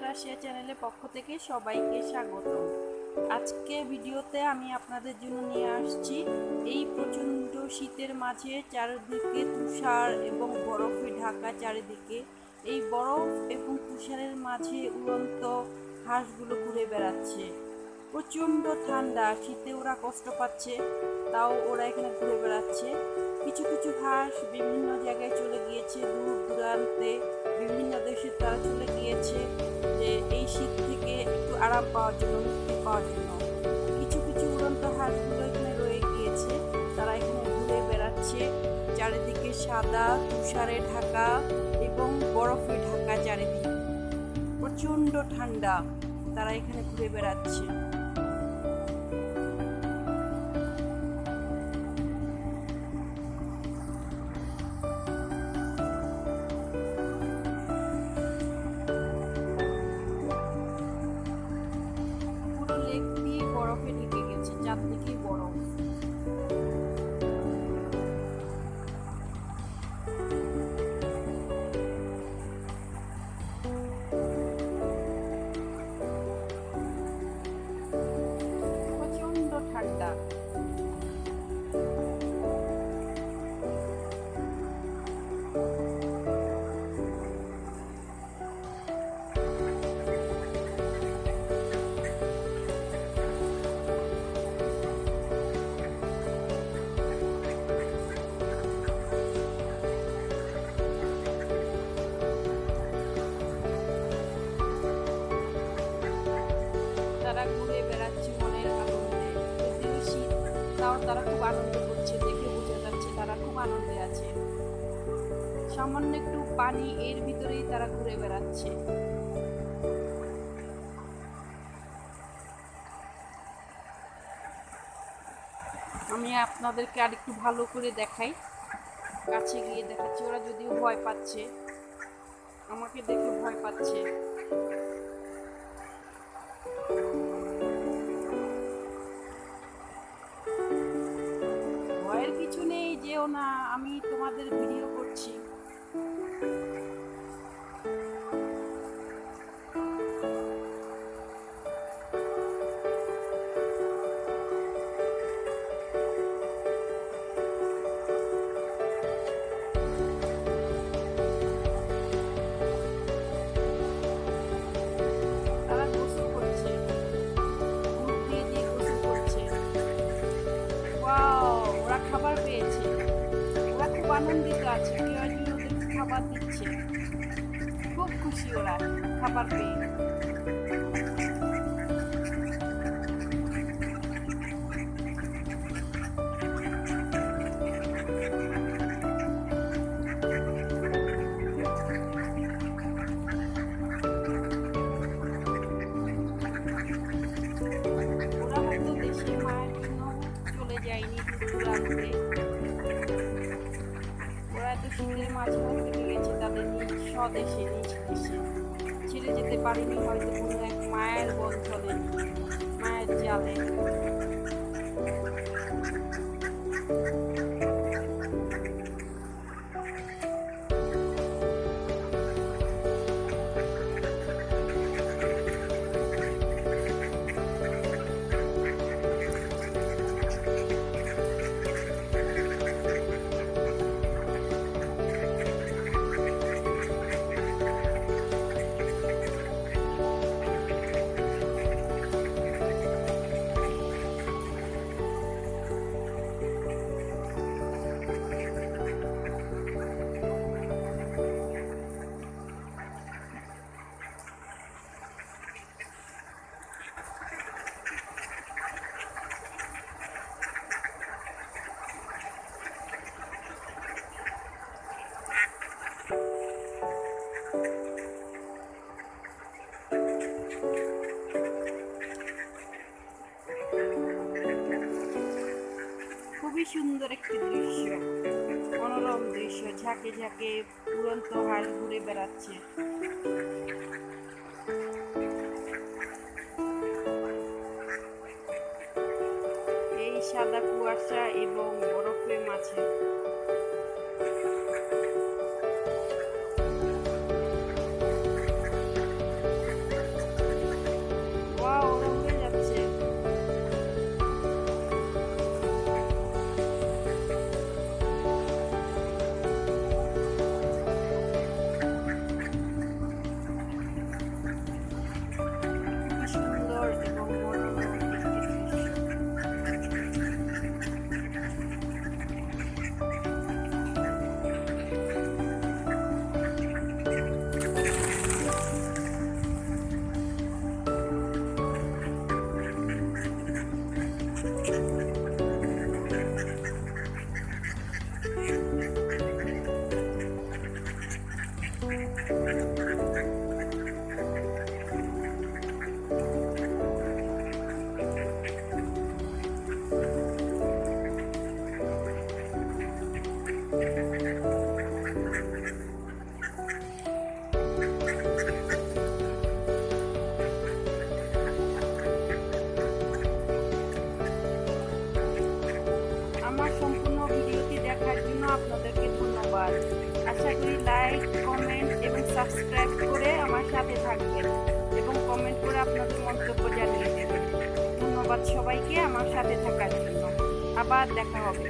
Russia চ্যানেলের পক্ষ থেকে সবাইকে স্বাগত। আজকে ভিডিওতে আমি আপনাদের জন্য নিয়ে আসছি এই প্রচণ্ড শীতের মাঝে চারিদিকে তুষার এবং বরফে ঢাকা চারিদিকে। এই বরফ এবং তুষারের মাঝে উড়ন্ত হাঁসগুলো ঘুরে বেড়াচ্ছে। প্রচণ্ড ঠান্ডা, শীতে ওরা কষ্ট পাচ্ছে, তাও ওরা এখানে ঘুরে বেড়াচ্ছে। কিছু কিছু হাঁস বিভিন্ন জায়গায় চলে গিয়েছে, দূর দূরান্তে বিভিন্ন দেশে তারা চলে গিয়েছে যে এই শীত থেকে একটু আরাম পাওয়ার জন্য, মুক্তি পাওয়ার জন্য। কিছু কিছু উড়ন্ত হাঁসগুলো এখানে রয়ে গিয়েছে, তারা এখানে ঘুরে বেড়াচ্ছে। চারিদিকে সাদা তুষারে ঢাকা এবং বরফে ঢাকা চারিদিকে, প্রচণ্ড ঠান্ডা, তারা এখানে ঘুরে বেড়াচ্ছে। পুরো লেক দিয়ে বরফে ঢেকে গেছে, চারদিকেই বরফ। প্রচণ্ড ঠান্ডা। তারা ঘুরে বেড়াচ্ছে মনের আনন্দে, যদিও শীত, তাও তারা খুব আনন্দ করছে, দেখে বোঝা যাচ্ছে তারা খুব আনন্দে আছে। সামান্য একটু পানি, এর ভিতরেই তারা ঘুরে বেড়াচ্ছে। আমি আপনাদেরকে আর একটু ভালো করে দেখাই, কাছে গিয়ে দেখাচ্ছি। ওরা যদিও ভয় পাচ্ছে, আমাকে দেখে ভয় পাচ্ছে। ভয়ের কিছু নেই, যেও না, আমি তোমাদের ভিডিও করছি। তারা গোসল করছে, দুধ দিয়ে দিয়ে গোসল করছে। ওয়াও, ওরা খাবার পেয়েছে, ওরা খুব আনন্দিত আছে, কেউ একজন ওদেরকে খাবার দিচ্ছে। খুব খুশি ওরা খাবার পেয়ে। ওরা হয়তো দেশে মায়ের জন্য চলে যায়নি দূর দূরান্তে, ওরা এত শীতের মাঝেও থেকে গেছে তাদের নিজ স্বদেশে, নিজ দেশে। ছেড়ে যেতে পারেনি হয়তো কোনো এক মায়ের বন্ধনে, মায়ের জালে। খুবই সুন্দর একটি দৃশ্য, মনোরম দৃশ্য। ঝাঁকে ঝাঁকে উড়ন্ত হাঁস ঘুরে বেড়াচ্ছে। এই সাদা কুয়াশা এবং বরফের মাঝে আমার সম্পূর্ণ ভিডিওটি দেখার জন্য আপনাদেরকে ধন্যবাদ। আশা করি লাইক, কমেন্ট এবং সাবস্ক্রাইব করে আমার সাথে থাকবেন এবং কমেন্ট করে আপনাদের মন্তব্য জানিয়ে দেবেন। ধন্যবাদ সবাইকে আমার সাথে থাকার জন্য। আবার দেখা হবে।